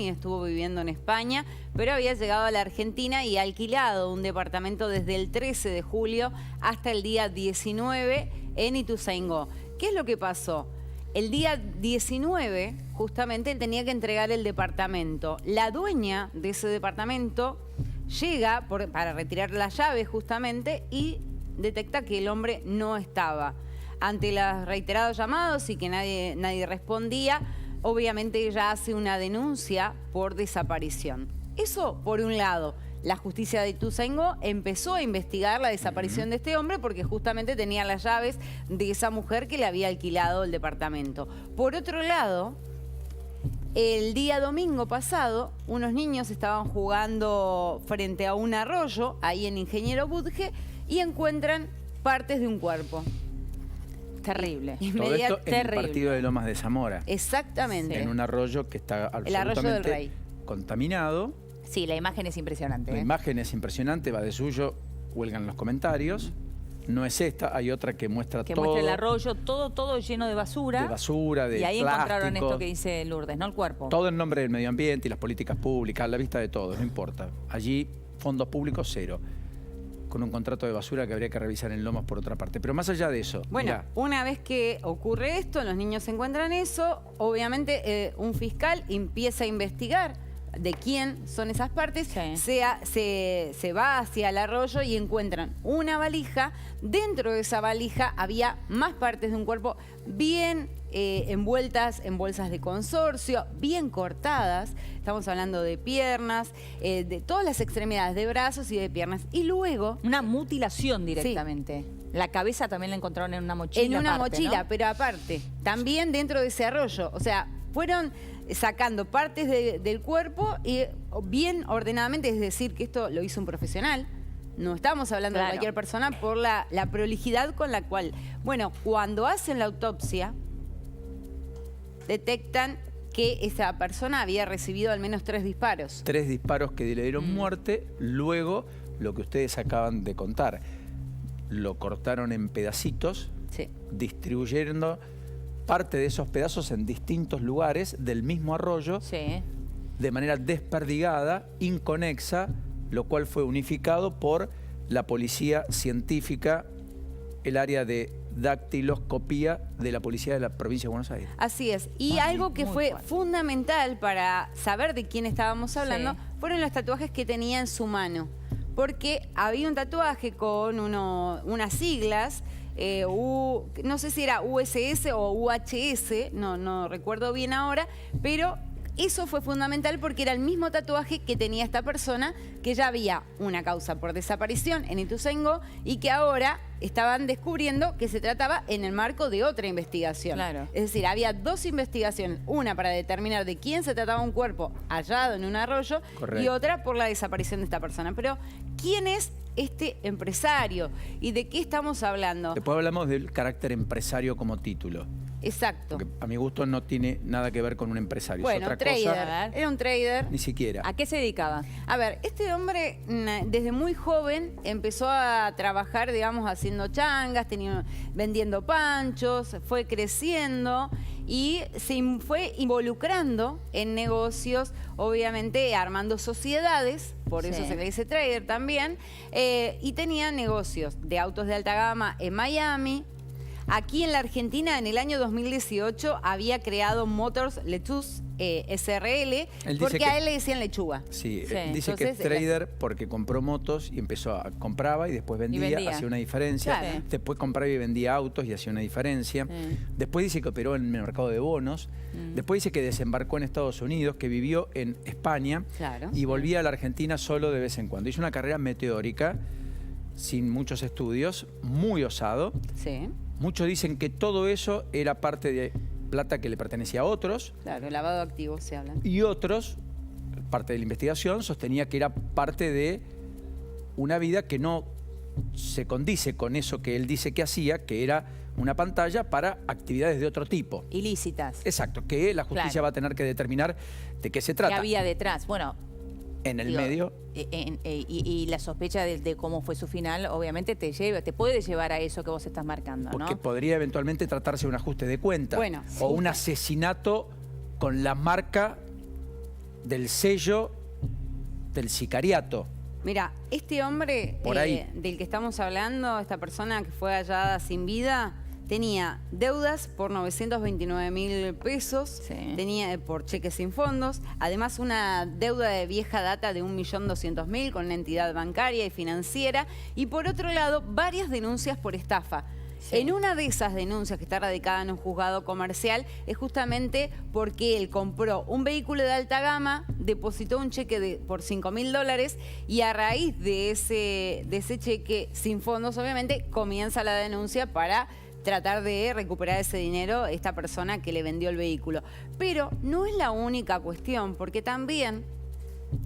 estuvo viviendo en España, pero había llegado a la Argentina y alquilado un departamento desde el 13 de julio hasta el día 19 en Ituzaingó. ¿Qué es lo que pasó? El día 19, justamente, él tenía que entregar el departamento. La dueña de ese departamento llega para retirar las llaves, justamente, y detecta que el hombre no estaba. Ante los reiterados llamados y que nadie respondía, obviamente ella hace una denuncia por desaparición. Eso por un lado. La justicia de Ituzaingó empezó a investigar la desaparición de este hombre porque justamente tenía las llaves de esa mujer que le había alquilado el departamento. Por otro lado, el día domingo pasado, unos niños estaban jugando frente a un arroyo, ahí en Ingeniero Budge, y encuentran partes de un cuerpo. Terrible. Todo esto en el partido de Lomas de Zamora. Exactamente. En un arroyo que está el arroyo del Rey. Contaminado. Sí, la imagen es impresionante. La imagen es impresionante, va de suyo, huelgan los comentarios. No es esta, hay otra que muestra todo. Que muestra el arroyo, todo lleno de basura. De basura, de plástico. Y ahí encontraron esto que dice Lourdes, ¿no? El cuerpo. Todo en nombre del medio ambiente y las políticas públicas, a la vista de todos, no importa. Allí, fondos públicos, cero. Con un contrato de basura que habría que revisar en Lomas por otra parte. Pero más allá de eso... Bueno, mirá, una vez que ocurre esto, los niños encuentran eso, obviamente un fiscal empieza a investigar de quién son esas partes, sí. se va hacia el arroyo y encuentran una valija. Dentro de esa valija había más partes de un cuerpo bien envueltas en bolsas de consorcio, bien cortadas. Estamos hablando de piernas, de todas las extremidades, de brazos y de piernas. Y luego... Una mutilación directamente. Sí. La cabeza también la encontraron en una mochila. En una aparte, mochila, ¿no? Pero aparte, también dentro de ese arroyo. O sea, fueron sacando partes del cuerpo y bien ordenadamente, es decir, que esto lo hizo un profesional. No estamos hablando de cualquier persona por la prolijidad con la cual... Bueno, cuando hacen la autopsia, detectan que esa persona había recibido al menos 3 disparos. 3 disparos que le dieron muerte. Luego, lo que ustedes acaban de contar, lo cortaron en pedacitos, sí, distribuyendo parte de esos pedazos en distintos lugares del mismo arroyo, sí, de manera desperdigada, inconexa, lo cual fue unificado por la policía científica, el área de dactiloscopía de la policía de la provincia de Buenos Aires. Así es. Y algo que fue fundamental para saber de quién estábamos hablando, fueron los tatuajes que tenía en su mano. Porque había un tatuaje con unas siglas, no sé si era USS o UHS, no recuerdo bien ahora, pero eso fue fundamental porque era el mismo tatuaje que tenía esta persona, que ya había una causa por desaparición en Ituzaingó y que ahora estaban descubriendo que se trataba en el marco de otra investigación. Claro. Es decir, había 2 investigaciones, una para determinar de quién se trataba un cuerpo hallado en un arroyo. Correcto. Y otra por la desaparición de esta persona. Pero, ¿quién es este empresario? ¿Y de qué estamos hablando? Después hablamos del carácter empresario como título. Exacto. Porque a mi gusto no tiene nada que ver con un empresario. Bueno, es otra trader. cosa. Era un trader. Ni siquiera. ¿A qué se dedicaba? A ver, este hombre desde muy joven empezó a trabajar, digamos, haciendo changas, vendiendo panchos, fue creciendo y se fue involucrando en negocios, obviamente armando sociedades, por eso se le dice trader también, y tenía negocios de autos de alta gama en Miami. Aquí en la Argentina, en el año 2018, había creado Motors Lettuce SRL, porque a él le decían lechuga. Sí, él dice que es trader porque compró motos y compraba y después vendía, hacía una diferencia. Claro. Después compraba y vendía autos y hacía una diferencia. Después dice que operó en el mercado de bonos. Después dice que desembarcó en Estados Unidos, que vivió en España y volvía a la Argentina solo de vez en cuando. Hizo una carrera meteórica, sin muchos estudios, muy osado. Sí. Muchos dicen que todo eso era parte de plata que le pertenecía a otros. Claro, lavado de activos se habla. Y otros, parte de la investigación, sostenía que era parte de una vida que no se condice con eso que él dice que hacía, que era una pantalla para actividades de otro tipo. Ilícitas. Exacto, que la justicia va a tener que determinar de qué se trata. ¿Qué había detrás? Bueno... En el medio. Y la sospecha de cómo fue su final, obviamente te puede llevar a eso que vos estás marcando, ¿no? Porque podría eventualmente tratarse de un ajuste de cuenta. Bueno, o un asesinato con la marca del sello del sicariato. Mira, este hombre del que estamos hablando, esta persona que fue hallada sin vida, tenía deudas por 929.000 pesos, tenía por cheques sin fondos, además una deuda de vieja data de 1.200.000 con una entidad bancaria y financiera, y por otro lado, varias denuncias por estafa. En una de esas denuncias que está radicada en un juzgado comercial es justamente porque él compró un vehículo de alta gama, depositó un cheque por $5.000 y a raíz de ese cheque sin fondos, obviamente, comienza la denuncia para tratar de recuperar ese dinero esta persona que le vendió el vehículo. Pero no es la única cuestión, porque también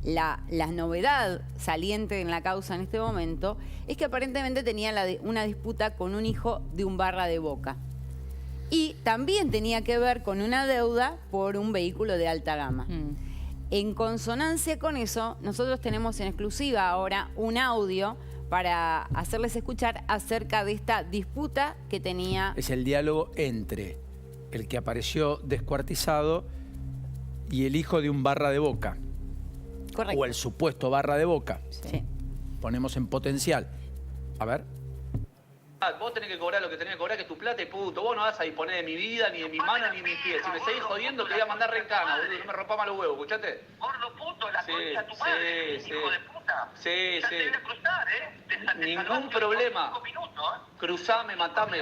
la novedad saliente en la causa en este momento es que aparentemente tenía una disputa con un hijo de un barra de Boca. Y también tenía que ver con una deuda por un vehículo de alta gama. En consonancia con eso, nosotros tenemos en exclusiva ahora un audio para hacerles escuchar acerca de esta disputa que tenía. Es el diálogo entre el que apareció descuartizado y el hijo de un barra de Boca. Correcto. O el supuesto barra de Boca. Sí. Ponemos en potencial. A ver. Vos tenés que cobrar lo que tenés que cobrar, que es tu plata y punto. Vos no vas a disponer de mi vida, ni de mis manos, ni de mis pies. Si me seguís jodiendo, te voy a mandar recana, boludo. No me rompas más los huevos, ¿escuchaste? Gordo puto, la concha de tu madre, hijo de puta. Sí, ya te voy a cruzar, Ningún problema. 5 minutos, Cruzame, matame.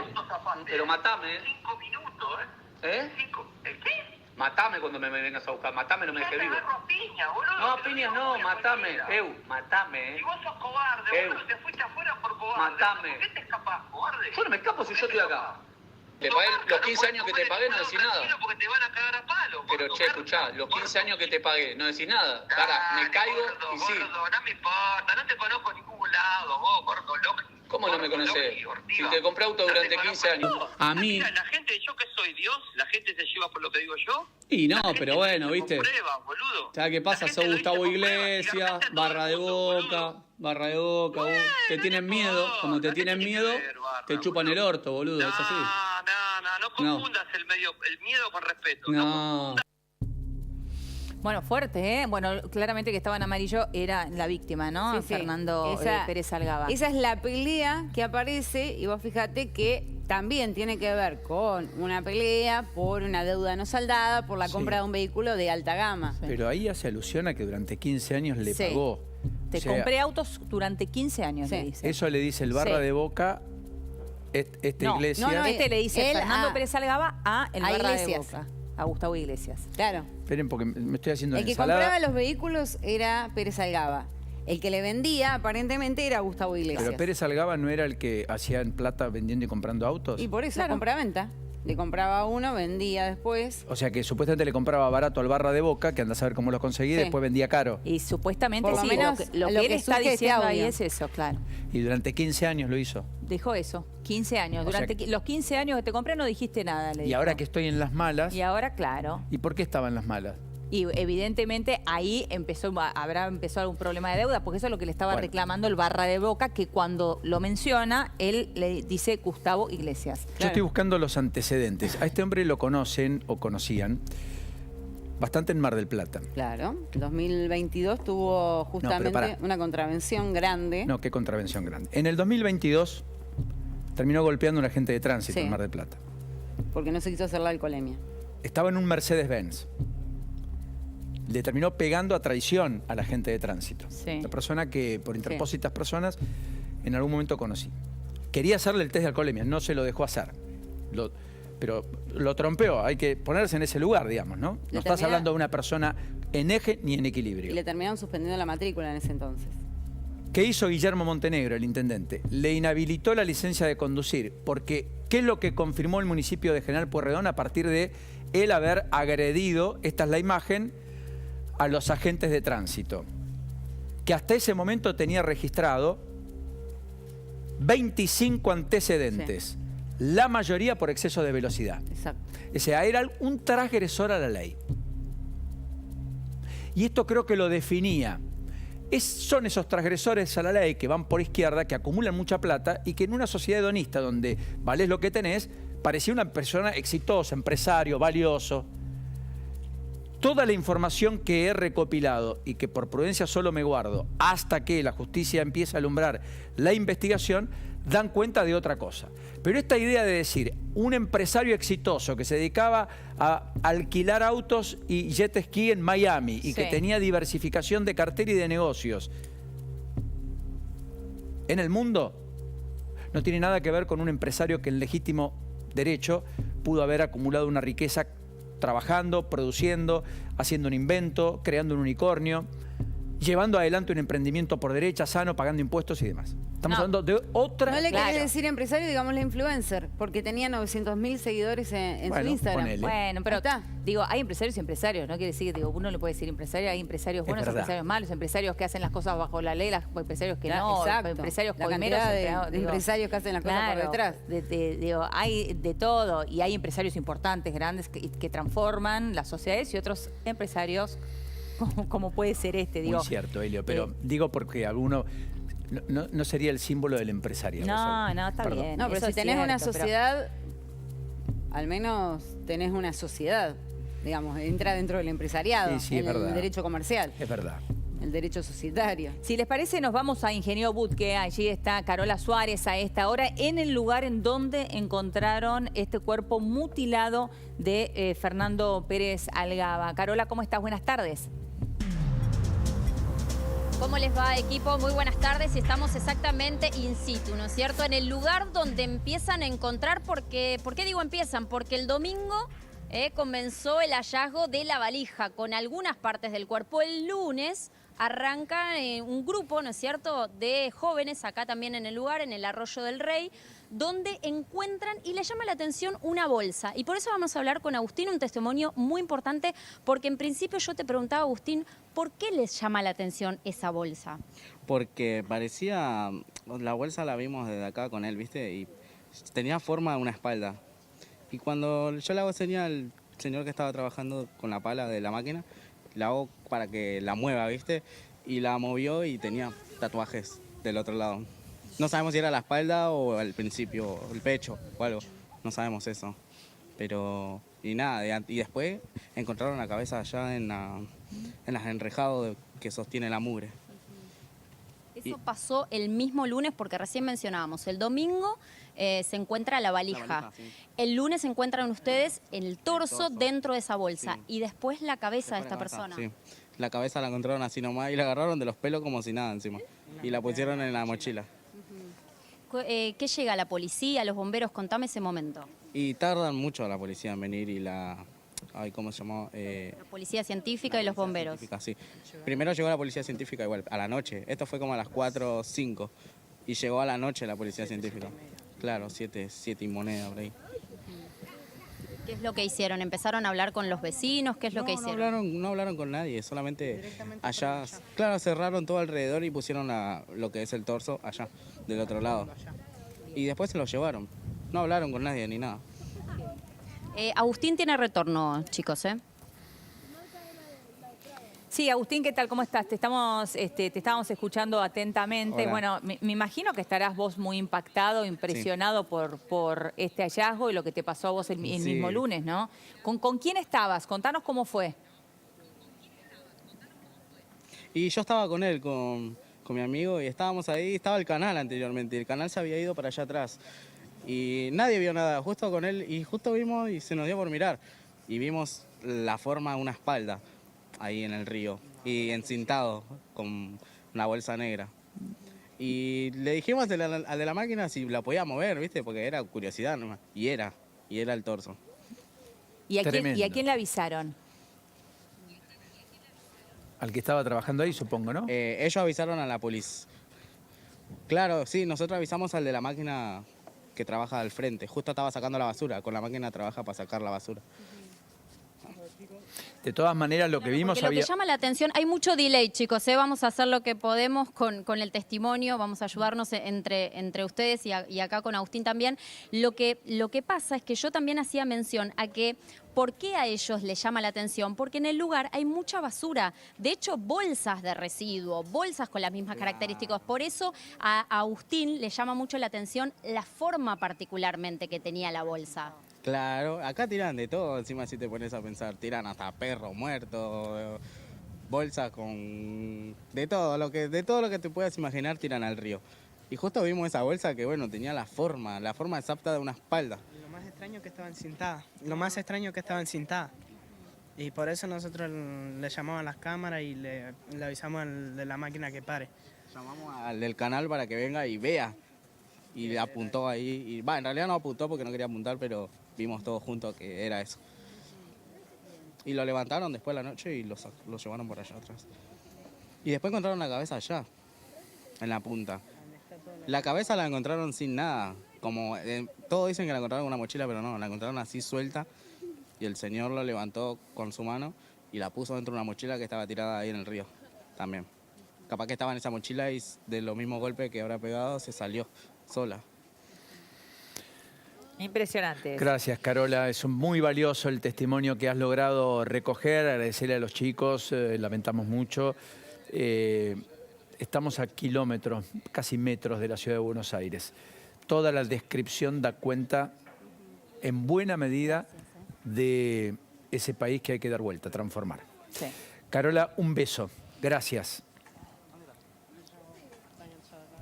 Pero matame, 5 minutos, ¿Qué? Matame cuando me vengas a buscar. Matame, no me dejes vivo. Piña, boludo. No, piñas no, matame. Matame. Y vos sos cobarde, boludo. Te fuiste afuera por cobarde. Matame. ¿Por qué te escapás, cobarde? Yo no me escapo si yo estoy acá. Te pagué los 15 años que te pagué, no decís nada. Porque te van a cagar a palo. Pero che, escuchá, los 15 años que te pagué, no decís nada. Ahora, me caigo y sí. Gordo, no me importa, no te conozco en ningún lado, vos, gordo, loco. ¿Cómo no me conocés? Si te compré auto durante 15 años. A mí... Mira, la gente, yo que soy Dios, la gente se lleva por lo que digo yo. Y no, pero bueno, ¿viste? Pruebas, boludo. ¿Sabes qué pasa? Sos Gustavo Iglesias, barra de Boca, vos. Te tienen miedo. Cuando te tienen miedo, te chupan el orto, boludo. Es así. No confundas el miedo con respeto. No. Bueno, fuerte, ¿eh? Bueno, claramente que estaba en amarillo era la víctima, ¿no? Sí, sí. Fernando Pérez Algaba. Esa es la pelea que aparece y vos fíjate que también tiene que ver con una pelea por una deuda no saldada, por la compra de un vehículo de alta gama. Sí. Pero ahí hace alusión a que durante 15 años le pagó. Te compré autos durante 15 años, le dice. Eso le dice el barra de Boca, Iglesias. No, le dice Fernando Pérez Algaba a el barra Iglesias. de Boca, a Gustavo Iglesias. Claro. Esperen porque me estoy haciendo El que ensalada. compraba los vehículos era Pérez Algaba. El que le vendía, aparentemente, era Gustavo Iglesias. Pero Pérez Algaba no era el que hacía en plata vendiendo y comprando autos. Y por eso compra-venta. Le compraba uno, vendía después. O sea que supuestamente le compraba barato al barra de Boca, que anda a saber cómo los conseguía, y después vendía caro. Y supuestamente Por lo menos lo que él está diciendo ahí es eso, claro. Y durante 15 años lo hizo. Dijo eso, 15 años. Durante los 15 años que te compré no dijiste nada, le Y dijo. ahora que estoy en las malas. Y ahora, claro. ¿Y por qué estaba en las malas? Y evidentemente ahí habrá empezado algún problema de deuda, porque eso es lo que le estaba reclamando el barra de Boca, que cuando lo menciona, él le dice Gustavo Iglesias. Claro. Yo estoy buscando los antecedentes. A este hombre lo conocen o conocían bastante en Mar del Plata. Claro. 2022 tuvo justamente una contravención grande. No, qué contravención grande. En el 2022 terminó golpeando a un agente de tránsito en Mar del Plata. Porque no se quiso hacer la alcoholemia. Estaba en un Mercedes-Benz. Le terminó pegando a traición al agente de tránsito. Sí. La persona que, por interpósitas personas, en algún momento conocí. Quería hacerle el test de alcoholemia, no se lo dejó hacer. Pero lo trompeó, hay que ponerse en ese lugar, digamos, ¿no? No estás hablando de una persona en eje ni en equilibrio. Y le terminaron suspendiendo la matrícula en ese entonces. ¿Qué hizo Guillermo Montenegro, el intendente? Le inhabilitó la licencia de conducir, porque ¿qué es lo que confirmó el municipio de General Pueyrredón a partir de él haber agredido, esta es la imagen, a los agentes de tránsito? Que hasta ese momento tenía registrado 25 antecedentes, la mayoría por exceso de velocidad. Exacto. O sea, era un transgresor a la ley. Y esto creo que lo definía. Son esos transgresores a la ley que van por izquierda, que acumulan mucha plata y que en una sociedad hedonista donde valés lo que tenés, parecía una persona exitosa, empresario, valioso. toda la información que he recopilado y que por prudencia solo me guardo hasta que la justicia empiece a alumbrar la investigación, dan cuenta de otra cosa. Pero esta idea de decir, un empresario exitoso que se dedicaba a alquilar autos y jet ski en Miami y que tenía diversificación de cartera y de negocios en el mundo, no tiene nada que ver con un empresario que en legítimo derecho pudo haber acumulado una riqueza trabajando, produciendo, haciendo un invento, creando un unicornio, llevando adelante un emprendimiento por derecha, sano, pagando impuestos y demás. Estamos hablando de otra... No le querés decir empresario, digamos la influencer, porque tenía 900.000 seguidores en su Instagram. Ponele. Bueno, pero digo, hay empresarios y empresarios, no quiere decir que uno le puede decir empresario, hay empresarios buenos, empresarios malos, empresarios que hacen las cosas bajo la ley, empresarios que no, empresarios coimeros, empresarios que hacen las cosas por detrás. Digo, hay de todo y hay empresarios importantes, grandes, que transforman las sociedades y otros empresarios como puede ser este, digo. Muy cierto, Helio, pero digo porque alguno no sería el símbolo del empresario. No, está bien. No, pero si tenés una sociedad, al menos tenés una sociedad, digamos, entra dentro del empresariado, el derecho comercial. Es verdad. El derecho societario. Si les parece, nos vamos a Ingeniero Budque. Allí está Carola Suárez a esta hora, en el lugar en donde encontraron este cuerpo mutilado de Fernando Pérez Algaba. Carola, ¿cómo estás? Buenas tardes. ¿Cómo les va, equipo? Muy buenas tardes. Y estamos exactamente in situ, ¿no es cierto? En el lugar donde empiezan a encontrar, porque, ¿por qué digo empiezan? Porque el domingo comenzó el hallazgo de la valija con algunas partes del cuerpo. El lunes arranca un grupo, ¿no es cierto?, de jóvenes acá también en el lugar, en el Arroyo del Rey, donde encuentran y le llama la atención una bolsa. Y por eso vamos a hablar con Agustín, un testimonio muy importante, porque en principio yo te preguntaba, Agustín, ¿por qué les llama la atención esa bolsa? Porque parecía, la bolsa la vimos desde acá con él, ¿viste? Y tenía forma de una espalda. Y cuando yo le hago señal al señor que estaba trabajando con la pala de la máquina, la hago para que la mueva, ¿viste? Y la movió y tenía tatuajes del otro lado. No sabemos si era la espalda o al principio, el pecho o algo. No sabemos eso. Pero, y nada, y después encontraron la cabeza allá en las enrejados que sostiene la mugre. Eso pasó el mismo lunes, porque recién mencionábamos, el domingo se encuentra la valija. Sí. El lunes se encuentran ustedes el torso dentro de esa bolsa, sí. Y después la cabeza de esta persona. Sí. La cabeza la encontraron así nomás y la agarraron de los pelos como si nada encima. Y la pusieron en la mochila. ¿Qué llega la policía, los bomberos? Contame ese momento. Y tardan mucho la policía en venir y la... Ay, ¿cómo se llamó? La policía científica y los bomberos. Sí. Primero llegó la policía científica igual, a la noche. Esto fue como a las 4 o 5. Y llegó a la noche la policía científica. Claro, 7 y moneda por ahí. ¿Qué es lo que hicieron? ¿Empezaron a hablar con los vecinos? ¿Qué es lo que hicieron? No hablaron con nadie, solamente allá. Claro, cerraron todo alrededor y pusieron lo que es el torso allá, del otro lado. Y después se lo llevaron. No hablaron con nadie ni nada. Agustín tiene retorno, chicos, ¿eh? Sí, Agustín, ¿qué tal? ¿Cómo estás? Te estábamos escuchando atentamente. Hola. Bueno, me imagino que estarás vos muy impactado, impresionado por este hallazgo y lo que te pasó a vos el mismo lunes, ¿no? ¿Con quién estabas? Contanos cómo fue. Y yo estaba con él, con mi amigo, y estábamos ahí. Estaba el canal anteriormente. El canal se había ido para allá atrás. Y nadie vio nada, justo con él, y justo vimos y se nos dio por mirar. Y vimos la forma de una espalda ahí en el río, y encintado con una bolsa negra. Y le dijimos al de la máquina si la podía mover, ¿viste? Porque era curiosidad nomás. Y era el torso. ¿Y a quién le avisaron? Al que estaba trabajando ahí, supongo, ¿no? Ellos avisaron a la policía. Claro, sí, nosotros avisamos al de la máquina que trabaja al frente. Justo estaba sacando la basura. Con la máquina trabaja para sacar la basura. De todas maneras, lo que vimos Lo que llama la atención, hay mucho delay, chicos, Vamos a hacer lo que podemos con el testimonio, vamos a ayudarnos entre ustedes y acá con Agustín también. Lo que pasa es que yo también hacía mención a que, ¿por qué a ellos les llama la atención? Porque en el lugar hay mucha basura. De hecho, bolsas de residuo, bolsas con las mismas características. Por eso a Agustín le llama mucho la atención la forma particularmente que tenía la bolsa. Claro, acá tiran de todo, encima si te pones a pensar, tiran hasta perro muerto, bolsas con de todo lo que te puedas imaginar tiran al río. Y justo vimos esa bolsa que bueno, tenía la forma exacta de una espalda. Lo más extraño que estaba encintada. Y por eso nosotros le llamamos a las cámaras y le avisamos al de la máquina que pare. Llamamos al del canal para que venga y vea. Y le apuntó ahí. Y en realidad no apuntó porque no quería apuntar, pero vimos todos juntos que era eso. Y lo levantaron después de la noche y lo llevaron por allá atrás. Y después encontraron la cabeza allá, en la punta. La cabeza la encontraron sin nada. Todos dicen que la encontraron en una mochila, pero no, la encontraron así suelta. Y el señor lo levantó con su mano y la puso dentro de una mochila que estaba tirada ahí en el río también. Capaz que estaba en esa mochila y de los mismos golpes que habrá pegado se salió sola. Impresionante. Gracias, Carola. Es muy valioso el testimonio que has logrado recoger. Agradecerle a los chicos, lamentamos mucho. Estamos a kilómetros, casi metros de la ciudad de Buenos Aires. Toda la descripción da cuenta, en buena medida, de ese país que hay que dar vuelta, transformar. Sí. Carola, un beso. Gracias.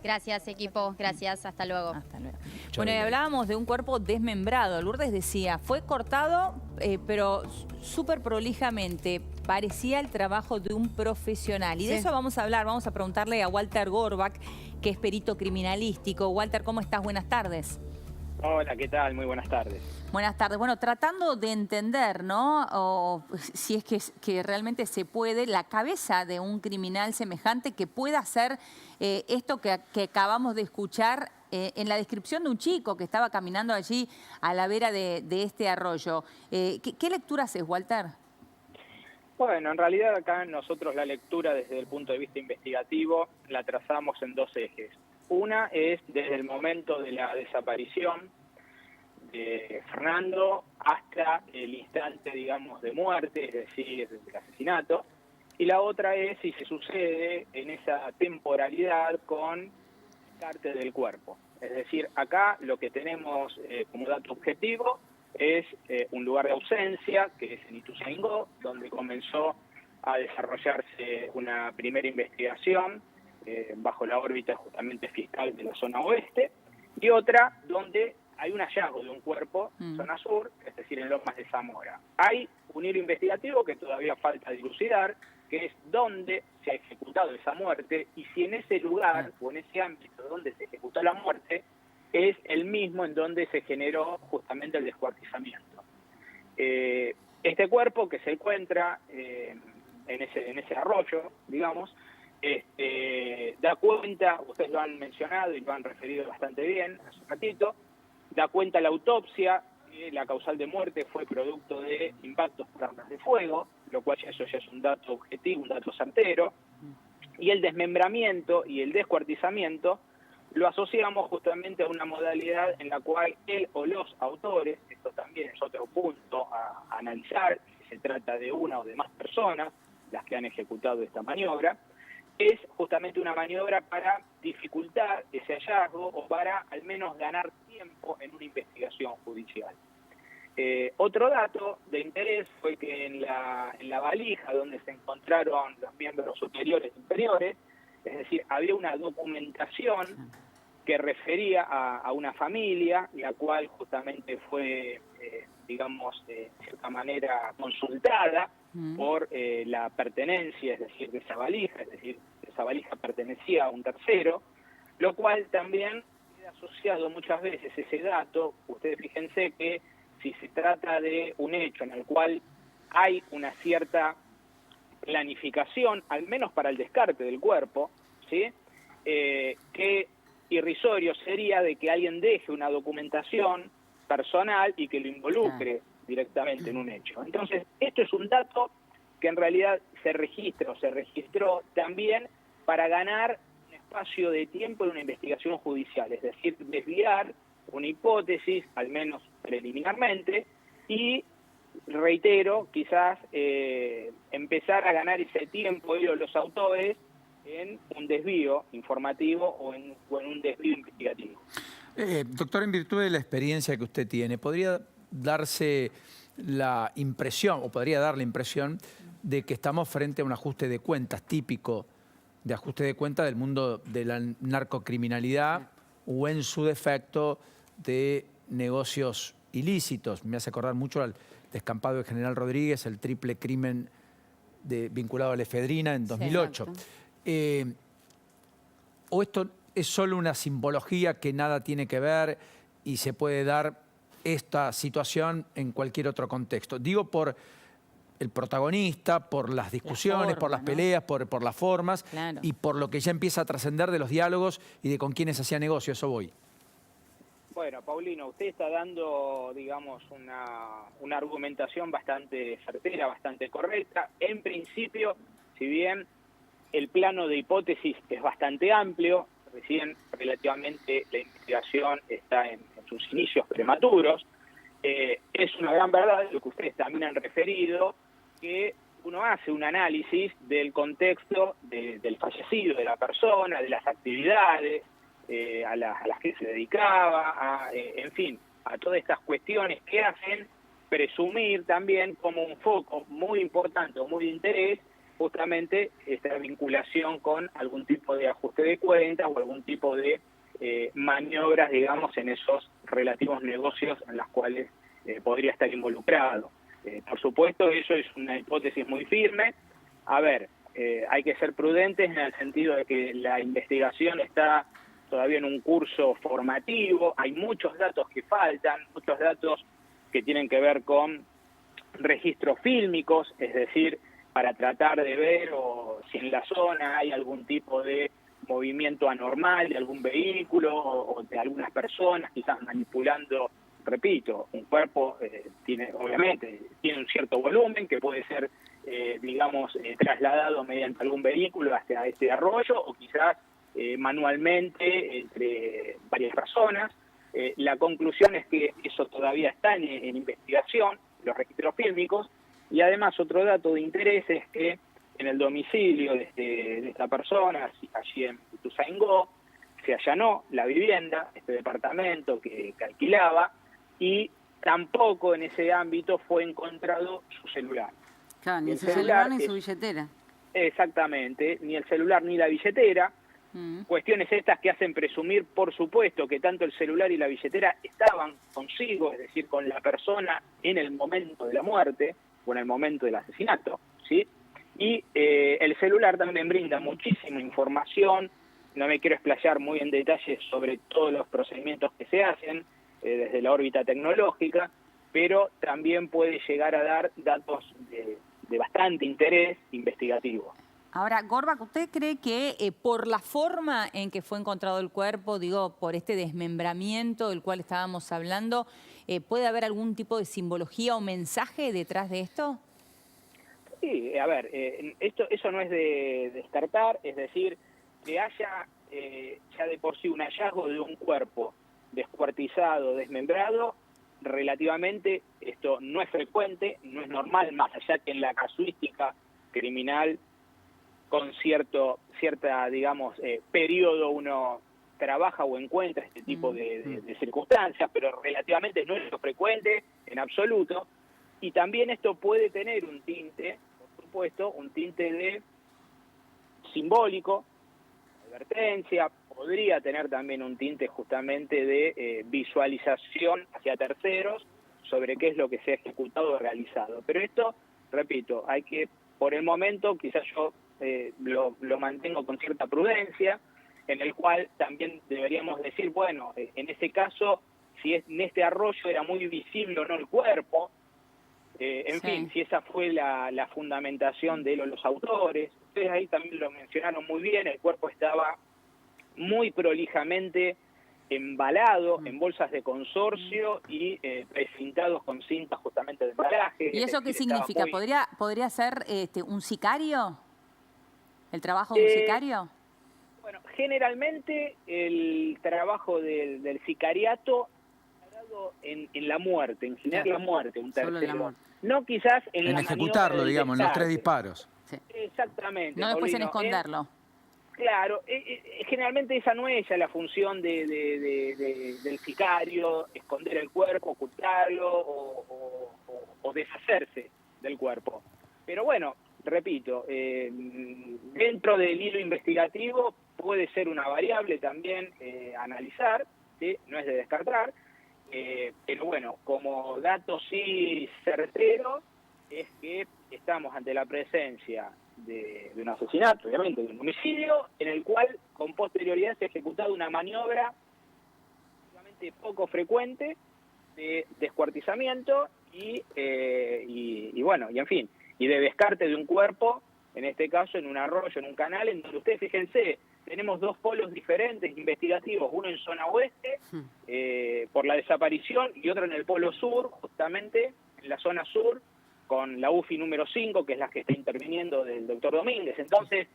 Gracias, equipo. Gracias. Hasta luego. Hasta luego. Bueno, y hablábamos de un cuerpo desmembrado. Lourdes decía, fue cortado, pero súper prolijamente. Parecía el trabajo de un profesional. Y de eso vamos a hablar. Vamos a preguntarle a Walter Gorbach, que es perito criminalístico. Walter, ¿cómo estás? Buenas tardes. Hola, ¿qué tal? Muy buenas tardes. Buenas tardes. Bueno, tratando de entender, ¿no? O si es que realmente se puede, la cabeza de un criminal semejante que pueda hacer esto que acabamos de escuchar en la descripción de un chico que estaba caminando allí a la vera de este arroyo. ¿Qué lectura haces, Walter? Bueno, en realidad acá nosotros la lectura desde el punto de vista investigativo la trazamos en dos ejes. Una es desde el momento de la desaparición de Fernando hasta el instante, digamos, de muerte, es decir, del asesinato. Y la otra es si se sucede en esa temporalidad con parte del cuerpo. Es decir, acá lo que tenemos como dato objetivo es un lugar de ausencia, que es en Ituzaingó, donde comenzó a desarrollarse una primera investigación bajo la órbita justamente fiscal de la zona oeste, y otra donde hay un hallazgo de un cuerpo en zona sur, es decir, en Lomas de Zamora. Hay un hilo investigativo que todavía falta dilucidar, que es dónde se ha ejecutado esa muerte y si en ese lugar o en ese ámbito donde se ejecutó la muerte es el mismo en donde se generó justamente el descuartizamiento. Este cuerpo que se encuentra en ese arroyo, digamos, da cuenta, ustedes lo han mencionado y lo han referido bastante bien hace un ratito, da cuenta la autopsia que la causal de muerte fue producto de impactos por armas de fuego, lo cual eso ya es un dato objetivo, un dato certero, y el desmembramiento y el descuartizamiento lo asociamos justamente a una modalidad en la cual él o los autores, esto también es otro punto a analizar, si se trata de una o de más personas las que han ejecutado esta maniobra, es justamente una maniobra para dificultar ese hallazgo o para al menos ganar tiempo en una investigación judicial. Otro dato de interés fue que en la valija donde se encontraron los miembros superiores e inferiores, es decir, había una documentación que refería a una familia, la cual justamente fue, digamos, de cierta manera consultada por la pertenencia, es decir, de esa valija, es decir, esa valija pertenecía a un tercero, lo cual también queda asociado muchas veces ese dato. Ustedes fíjense que si se trata de un hecho en el cual hay una cierta planificación, al menos para el descarte del cuerpo, ¿sí? Qué irrisorio sería de que alguien deje una documentación personal y que lo involucre directamente en un hecho. Entonces, esto es un dato que en realidad se registró también para ganar un espacio de tiempo en una investigación judicial, es decir, desviar una hipótesis, al menos preliminarmente, y reitero, quizás empezar a ganar ese tiempo ellos los autores en un desvío informativo o en un desvío investigativo. Doctor, en virtud de la experiencia que usted tiene, ¿podría darse la impresión, o podría dar la impresión, de que estamos frente a un ajuste de cuentas típico de ajuste de cuentas del mundo de la narcocriminalidad o en su defecto de negocios ilícitos. Me hace acordar mucho al descampado de General Rodríguez, el triple crimen vinculado a la efedrina en 2008. ¿O esto es solo una simbología que nada tiene que ver y se puede dar esta situación en cualquier otro contexto? Digo por el protagonista, por las discusiones, por las peleas, por las formas y por lo que ya empieza a trascender de los diálogos y de con quienes hacía negocio. Eso voy. Bueno, Paulino, usted está dando, digamos, una argumentación bastante certera, bastante correcta. En principio, si bien el plano de hipótesis es bastante amplio, recién relativamente la investigación está en sus inicios prematuros, es una gran verdad lo que ustedes también han referido, que uno hace un análisis del contexto del fallecido, de la persona, de las actividades a las que se dedicaba, en fin, a todas estas cuestiones que hacen presumir también como un foco muy importante o muy de interés justamente esta vinculación con algún tipo de ajuste de cuentas o algún tipo de maniobras, digamos, en esos relativos negocios en las cuales podría estar involucrado. Por supuesto, eso es una hipótesis muy firme. A ver, hay que ser prudentes en el sentido de que la investigación está todavía en un curso formativo, hay muchos datos que faltan, muchos datos que tienen que ver con registros fílmicos, es decir, para tratar de ver si en la zona hay algún tipo de movimiento anormal de algún vehículo o de algunas personas, quizás manipulando, repito, un cuerpo obviamente tiene un cierto volumen que puede ser, digamos, trasladado mediante algún vehículo hasta este arroyo o quizás manualmente entre varias personas. La conclusión es que eso todavía está en investigación, los registros fílmicos, y además otro dato de interés es que en el domicilio de esta persona, allí en Ituzaingó, se allanó la vivienda, este departamento que alquilaba, y tampoco en ese ámbito fue encontrado su celular. Claro, ni su celular ni su billetera. Exactamente, ni el celular ni la billetera. Cuestiones estas que hacen presumir, por supuesto, que tanto el celular y la billetera estaban consigo, es decir, con la persona en el momento de la muerte o en el momento del asesinato, ¿sí? Y el celular también brinda muchísima información, no me quiero explayar muy en detalle sobre todos los procedimientos que se hacen desde la órbita tecnológica, pero también puede llegar a dar datos de bastante interés investigativo. Ahora, Gorbach, ¿usted cree que por la forma en que fue encontrado el cuerpo, digo, por este desmembramiento del cual estábamos hablando, puede haber algún tipo de simbología o mensaje detrás de esto? Sí, a ver, eso no es de descartar, es decir, que haya ya de por sí un hallazgo de un cuerpo descuartizado, desmembrado, relativamente esto no es frecuente, no es normal, más allá que en la casuística criminal con cierta, digamos, periodo uno trabaja o encuentra este tipo de circunstancias, pero relativamente no es lo frecuente en absoluto, y también esto puede tener un tinte, por supuesto, un tinte de simbólico, advertencia, podría tener también un tinte justamente de visualización hacia terceros sobre qué es lo que se ha ejecutado o realizado. Pero esto, repito, hay que, por el momento, quizás yo lo mantengo con cierta prudencia, en el cual también deberíamos decir, bueno, en ese caso, si en este arroyo era muy visible o no el cuerpo, en fin, si esa fue la fundamentación de los autores. Ustedes ahí también lo mencionaron muy bien, el cuerpo estaba muy prolijamente embalado en bolsas de consorcio y precintados con cintas justamente de embalaje. ¿Y eso qué significa? ¿Podría ser un sicario? ¿El trabajo de un sicario? Bueno, generalmente el trabajo del sicariato está dado en la muerte, en generar la muerte, un tercero. Solo en la muerte. No quizás en la ejecutarlo, digamos, en los 3 disparos. Sí. Exactamente. No después en esconderlo. Claro, generalmente esa no es ya la función del sicario, esconder el cuerpo, ocultarlo o deshacerse del cuerpo. Pero bueno, repito, dentro del hilo investigativo puede ser una variable también analizar, ¿sí? No es de descartar, pero bueno, como dato sí certero es que estamos ante la presencia de un asesinato, obviamente, de un homicidio, en el cual con posterioridad se ha ejecutado una maniobra obviamente poco frecuente de descuartizamiento y en fin, y de descarte de un cuerpo, en este caso en un arroyo, en un canal, en donde ustedes fíjense, tenemos dos polos diferentes investigativos, uno en zona oeste, por la desaparición, y otro en el polo sur, justamente en la zona sur, con la UFI número 5, que es la que está interviniendo del doctor Domínguez. Entonces,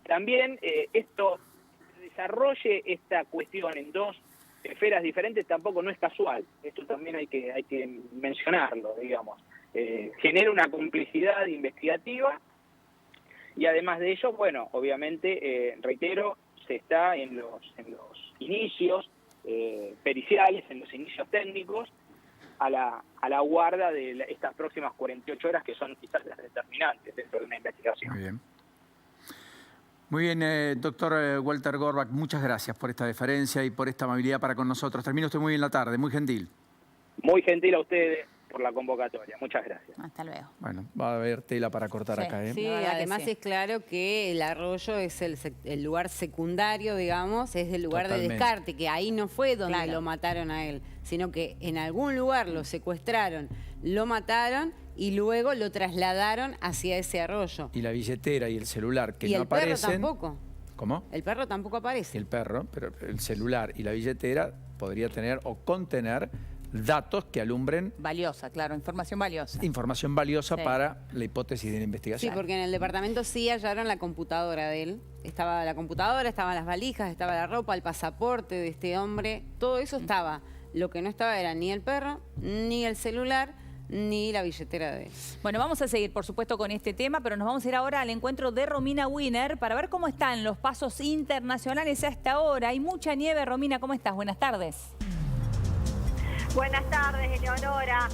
también esto, desarrolle esta cuestión en dos esferas diferentes tampoco no es casual. Esto también hay que mencionarlo, digamos. Genera una complicidad investigativa y además de ello, bueno, obviamente, reitero, se está en los inicios periciales, en los inicios técnicos, a la guarda de estas próximas 48 horas que son quizás las determinantes dentro de una investigación. Muy bien, doctor Walter Gorbach, muchas gracias por esta deferencia y por esta amabilidad para con nosotros. Termina usted muy bien la tarde, muy gentil. Muy gentil a ustedes por la convocatoria. Muchas gracias. Hasta luego. Bueno, va a haber tela para cortar acá, ¿eh? Sí, además es claro que el arroyo es el lugar secundario, digamos, es el lugar de descarte, que ahí no fue donde lo mataron a él, sino que en algún lugar lo secuestraron, lo mataron y luego lo trasladaron hacia ese arroyo. Y la billetera y el celular que no aparecen... Y el perro tampoco. ¿Cómo? El perro tampoco aparece. El perro, pero el celular y la billetera podría tener o contener datos que alumbren... Valiosa, claro, información valiosa. Información valiosa para la hipótesis de la investigación. Sí, porque en el departamento sí hallaron la computadora de él. Estaba la computadora, estaban las valijas, estaba la ropa, el pasaporte de este hombre. Todo eso estaba. Lo que no estaba era ni el perro, ni el celular, ni la billetera de él. Bueno, vamos a seguir, por supuesto, con este tema, pero nos vamos a ir ahora al encuentro de Romina Winer para ver cómo están los pasos internacionales a esta hora. Hay mucha nieve. Romina, ¿cómo estás? Buenas tardes. Buenas tardes, Eleonora.